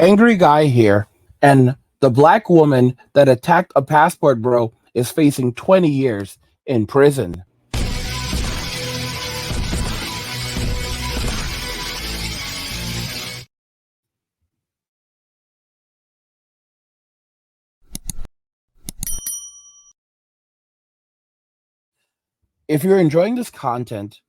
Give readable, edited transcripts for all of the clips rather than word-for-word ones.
angry guy here, and the black woman that attacked a passport bro is facing 20 years in prison. If you're enjoying this content,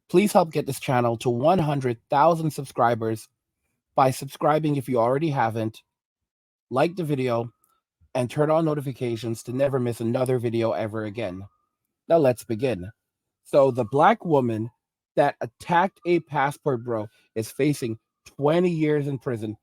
please help get this channel to 100,000 subscribers by subscribing if you already haven't, like the video, and turn on notifications to never miss another video ever again. Now let's begin. So the black woman that attacked a passport bro is facing 20 years in prison.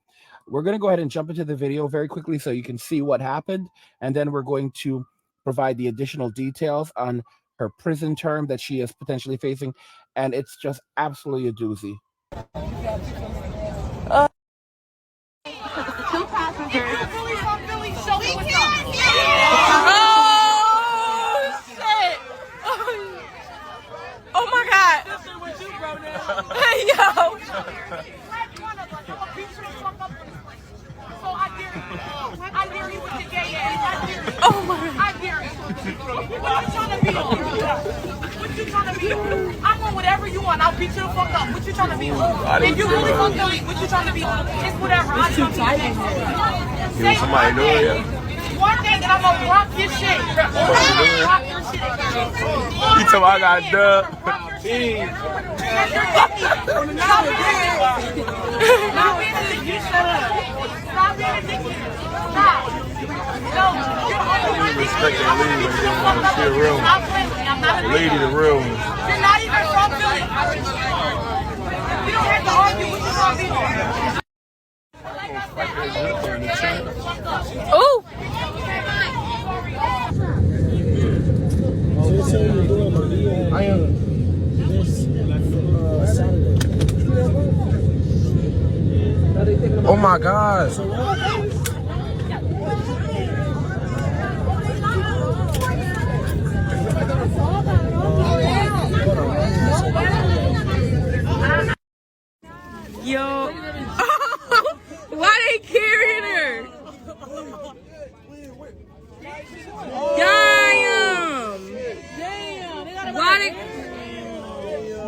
We're going to go ahead and jump into the video very quickly so you can see what happened, and then we're going to provide the additional details on her prison term that she is potentially facing, and it's just absolutely a doozy. Two passengers. Oh shit! Oh my god! Hey yo! Oh my god! I dare you. What you trying to be on? What you trying to be on? I'm on whatever you want. I'll beat you the fuck up. What you trying to be on? If you really fuck Billy, what you trying to be on? It's whatever. I'm trying to be on. Say somebody know it. one thing, and I'm gonna rock your shit. I'm gonna rock your shit. You told me I got dubbed. Stop being a dickhead. Shut up. Stop being a dickhead. Stop. No, you're only one Respect dickhead. that lady right there. She a real one. Stop playing with me. I'm not a Lady, the real one. You're not even from Philly. We don't have to argue with you from people. Ooh! I am this Saturday. Oh my God. Yo! Why they carrying her? Damn!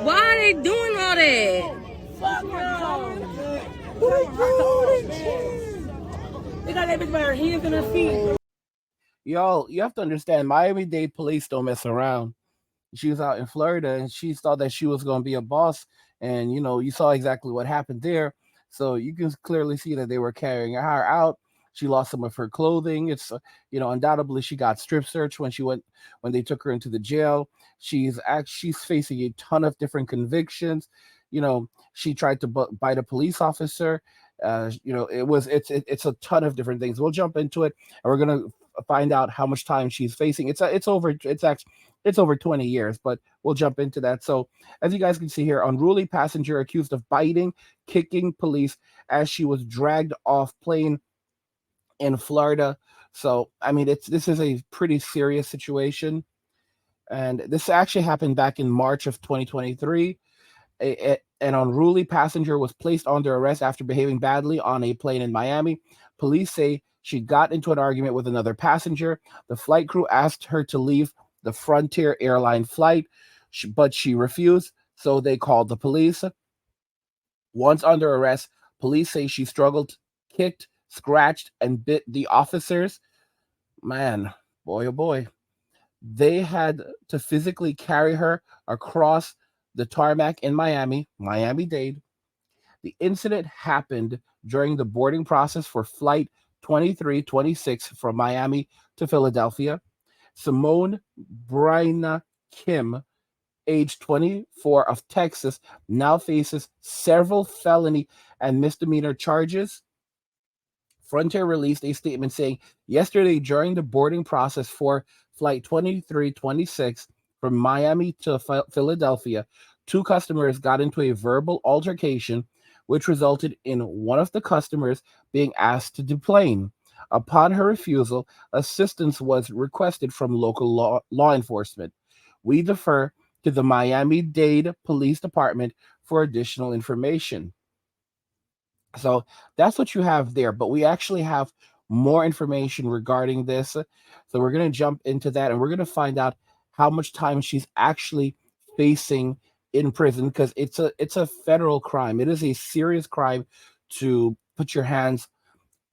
Why they doing all that? They got that bitch by her hands and her feet. Y'all, you have to understand, Miami-Dade police don't mess around. She was out in Florida, and she thought that she was going to be a boss, and, you know, you saw exactly what happened there. So you can clearly see that they were carrying her out. She lost some of her clothing. It's, you know, undoubtedly she got strip searched when they took her into the jail. She's facing a ton of different convictions. You know, she tried to bite a police officer. You know, it's a ton of different things. We'll jump into it, and we're gonna find out how much time she's facing. It's over 20 years, but we'll jump into that. So as you guys can see here, unruly passenger accused of biting, kicking police as she was dragged off plane in Florida. So I mean, this is a pretty serious situation, and this actually happened back in March of 2023. An unruly passenger was placed under arrest after behaving badly on a plane in Miami. Police say she got into an argument with another passenger. The flight crew asked her to leave the Frontier airline flight, but she refused, so they called the police. Once under arrest, police say she struggled, kicked, scratched, and bit the officers. Man, boy, oh boy. They had to physically carry her across the tarmac in Miami-Dade. The incident happened during the boarding process for flight 2326 from Miami to Philadelphia. Simone Bryna Kim, age 24, of Texas, now faces several felony and misdemeanor charges. Frontier released a statement saying yesterday during the boarding process for flight 2326 from Miami to Philadelphia, two customers got into a verbal altercation, which resulted in one of the customers being asked to deplane. Upon her refusal, assistance was requested from local law enforcement. We defer to the Miami-Dade Police Department for additional information. So that's what you have there. But we actually have more information regarding this. So we're going to jump into that and we're going to find out how much time she's actually facing in prison, because it's a federal crime. It is a serious crime to put your hands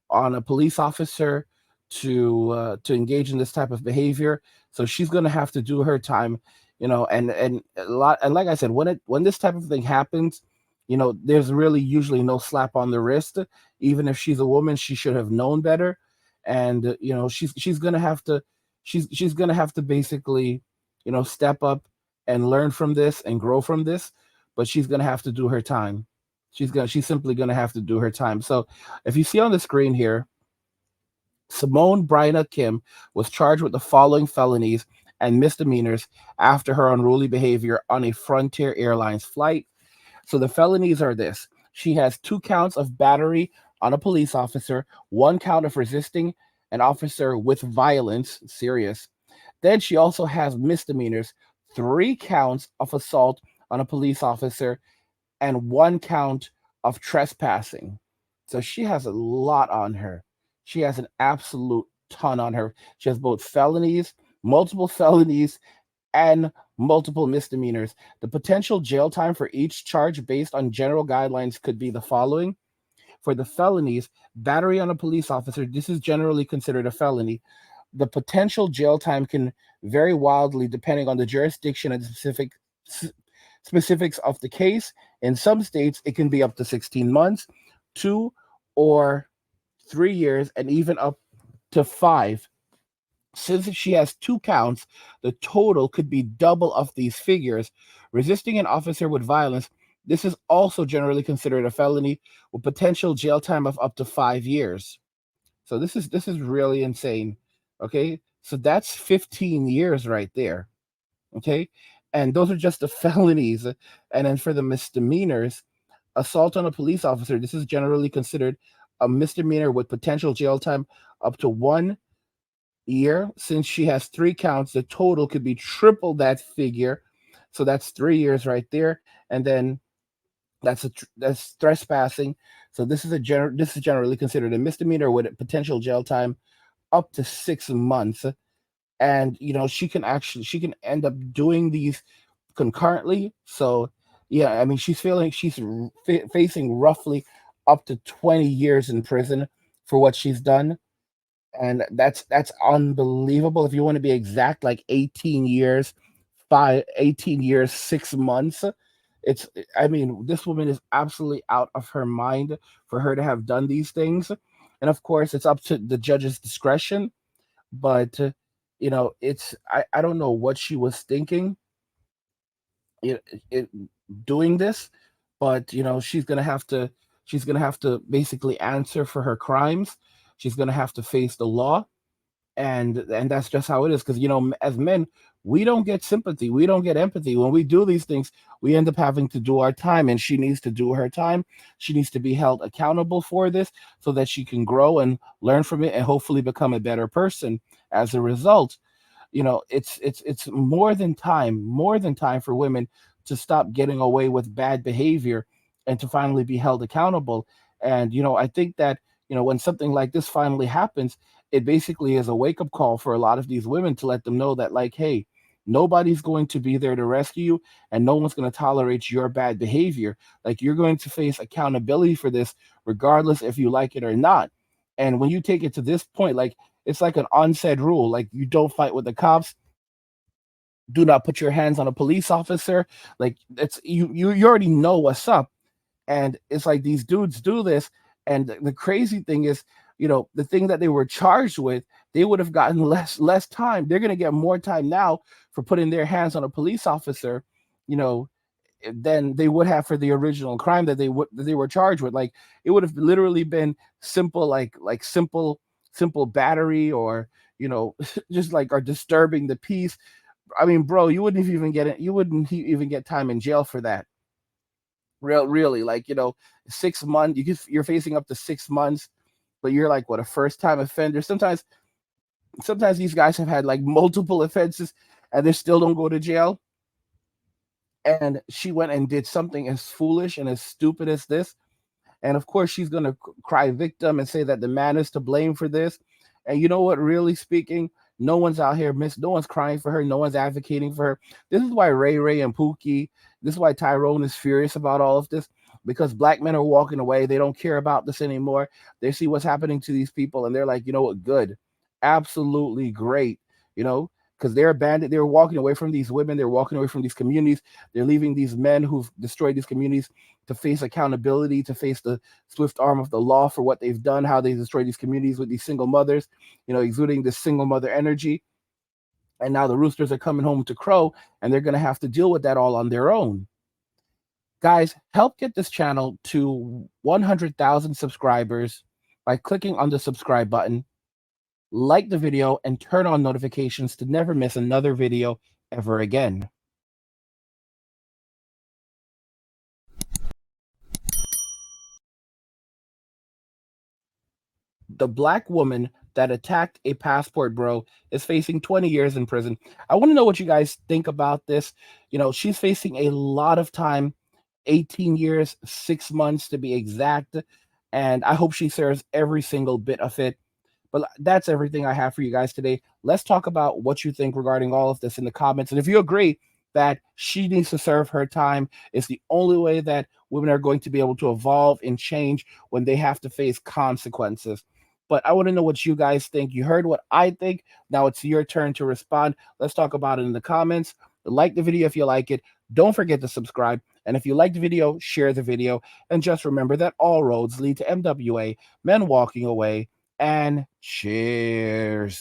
on a police officer, to engage in this type of behavior. So she's going to have to do her time, and a lot. And like I said, when this type of thing happens, there's really usually no slap on the wrist. Even if she's a woman, she should have known better, and she's going to have to she's going to have to basically step up and learn from this and grow from this. But she's going to have to do her time. She's simply going to have to do her time. So if you see on the screen here, Simone Bryna Kim was charged with the following felonies and misdemeanors after her unruly behavior on a Frontier Airlines flight. So the felonies are this: she has 2 counts of battery on a police officer, 1 count of resisting an officer with violence, serious. Then she also has misdemeanors: 3 counts of assault on a police officer and 1 count of trespassing. So she has a lot on her. She has an absolute ton on her. She has both felonies, multiple felonies, and multiple misdemeanors. The potential jail time for each charge based on general guidelines could be the following. For the felonies, battery on a police officer, this is generally considered a felony. The potential jail time can vary wildly depending on the jurisdiction and specifics of the case. In some states, it can be up to 16 months, 2 or 3 years, and even up to 5. Since she has 2 counts, the total could be double of these figures. Resisting an officer with violence, this is also generally considered a felony with potential jail time of up to 5 years. So this is really insane. Okay, so that's 15 years right there. Okay, and those are just the felonies. And then for the misdemeanors, assault on a police officer, this is generally considered a misdemeanor with potential jail time up to 1 year. Since she has 3 counts, the total could be triple that figure. So that's 3 years right there. And then that's trespassing. So this is generally considered a misdemeanor with a potential jail time up to 6 months. And she can end up doing these concurrently. So yeah, I mean, facing roughly up to 20 years in prison for what she's done. And that's unbelievable. If you want to be exact, like 18 years, 18 years, 6 months. It's I mean, this woman is absolutely out of her mind for her to have done these things. And of course, it's up to the judge's discretion. But I don't know what she was thinking, it, it doing this. But she's gonna have to basically answer for her crimes. She's gonna have to face the law, and that's just how it is. Because as men, we don't get sympathy, we don't get empathy when we do these things. We end up having to do our time, and she needs to do her time. She needs to be held accountable for this so that she can grow and learn from it and hopefully become a better person as a result. It's more than time for women to stop getting away with bad behavior and to finally be held accountable. And I think that when something like this finally happens, it basically is a wake-up call for a lot of these women to let them know that, like, hey, nobody's going to be there to rescue you, and no one's going to tolerate your bad behavior. Like, you're going to face accountability for this regardless if you like it or not. And when you take it to this point, like, it's like an unsaid rule, like, you don't fight with the cops, do not put your hands on a police officer. Like, it's you already know what's up. And it's like these dudes do this. And the crazy thing is, the thing that they were charged with, they would have gotten less time. They're going to get more time now for putting their hands on a police officer, you know than they would have for the original crime that they were charged with. Like, it would have literally been simple, like simple battery, or just like, or disturbing the peace. I mean, bro, you wouldn't even get time in jail for that. Really, like, 6 months. You're facing up to 6 months, but you're like, what, a first time offender. Sometimes these guys have had like multiple offenses and they still don't go to jail. And she went and did something as foolish and as stupid as this. And of course, she's going to cry victim and say that the man is to blame for this. And you know what, really speaking, no one's out here, no one's crying for her. No one's advocating for her. This is why Ray Ray and Pookie, this is why Tyrone is furious about all of this, because black men are walking away. They don't care about this anymore. They see what's happening to these people and they're like, you know what, good. Absolutely great. You know, because they're abandoned. They're walking away from these women. They're walking away from these communities. They're leaving these men who've destroyed these communities to face accountability, to face the swift arm of the law for what they've done, how they destroyed these communities with these single mothers, you know, exuding this single mother energy. And now the roosters are coming home to crow, and they're going to have to deal with that all on their own. Guys, help get this channel to 100,000 subscribers by clicking on the subscribe button, like the video, and turn on notifications to never miss another video ever again. The black woman that attacked a passport bro is facing 20 years in prison. I want to know what you guys think about this. You know, she's facing a lot of time, 18 years, 6 months to be exact. And I hope she serves every single bit of it. But that's everything I have for you guys today. Let's talk about what you think regarding all of this in the comments. And if you agree that she needs to serve her time, it's the only way that women are going to be able to evolve and change when they have to face consequences. But I want to know what you guys think. You heard what I think. Now it's your turn to respond. Let's talk about it in the comments. Like the video if you like it. Don't forget to subscribe. And if you like the video, share the video. And just remember that all roads lead to MWA, men walking away. And cheers.